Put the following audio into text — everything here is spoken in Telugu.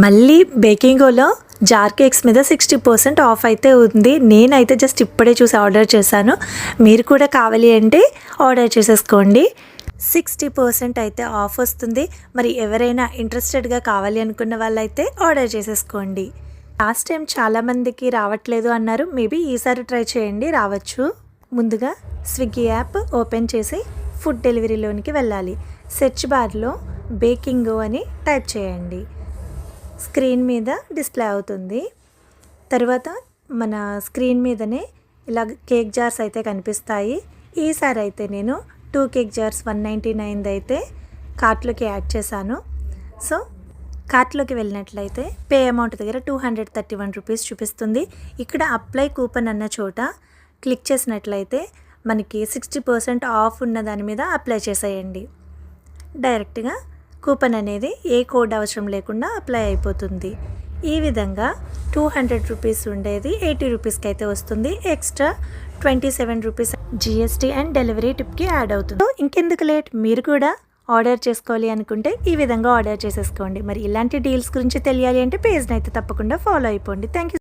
మళ్ళీ బేకింగోలో జార్ కేక్స్ మీద 60% ఆఫ్ అయితే ఉంది. నేనైతే జస్ట్ ఇప్పుడే చూసి ఆర్డర్ చేశాను. మీరు కూడా కావాలి అంటే ఆర్డర్ చేసేసుకోండి. 60% అయితే ఆఫ్ వస్తుంది. మరి ఎవరైనా ఇంట్రెస్టెడ్గా కావాలి అనుకున్న వాళ్ళైతే ఆర్డర్ చేసేసుకోండి. లాస్ట్ టైం చాలామందికి రావట్లేదు అన్నారు. మేబీ ఈసారి ట్రై చేయండి, రావచ్చు. ముందుగా స్విగ్గీ యాప్ ఓపెన్ చేసి ఫుడ్ డెలివరీలోనికి వెళ్ళాలి. సెర్చ్ బార్లో బేకింగో అని టైప్ చేయండి. స్క్రీన్ మీద డిస్ప్లే అవుతుంది. తర్వాత మన స్క్రీన్ మీదనే ఇలా కేక్ జార్స్ అయితే కనిపిస్తాయి. ఈసారి అయితే నేను 2 కేక్ జార్స్ 199 అయితే కార్ట్లోకి యాడ్ చేశాను. సో కార్ట్లోకి వెళ్ళినట్లయితే పే అమౌంట్ దగ్గర 231 రూపీస్ చూపిస్తుంది. ఇక్కడ అప్లై కూపన్ అన్న చోట క్లిక్ చేసినట్లయితే మనకి 60% ఆఫ్ ఉన్న దాని మీద అప్లై చేసేయండి. డైరెక్ట్గా కూపన్ అనేది ఏ కోడ్ అవసరం లేకుండా అప్లై అయిపోతుంది. ఈ విధంగా 200 రూపీస్ ఉండేది 80 రూపీస్కి అయితే వస్తుంది. Extra 27 rupees GST and delivery టిప్కి యాడ్ అవుతుంది. ఇంకెందుకు లేట్, మీరు కూడా ఆర్డర్ చేసుకోవాలి అనుకుంటే ఈ విధంగా ఆర్డర్ చేసేసుకోండి. మరి ఇలాంటి డీల్స్ గురించి తెలియాలి అంటే పేజ్ని అయితే తప్పకుండా ఫాలో అయిపోండి. Thank you.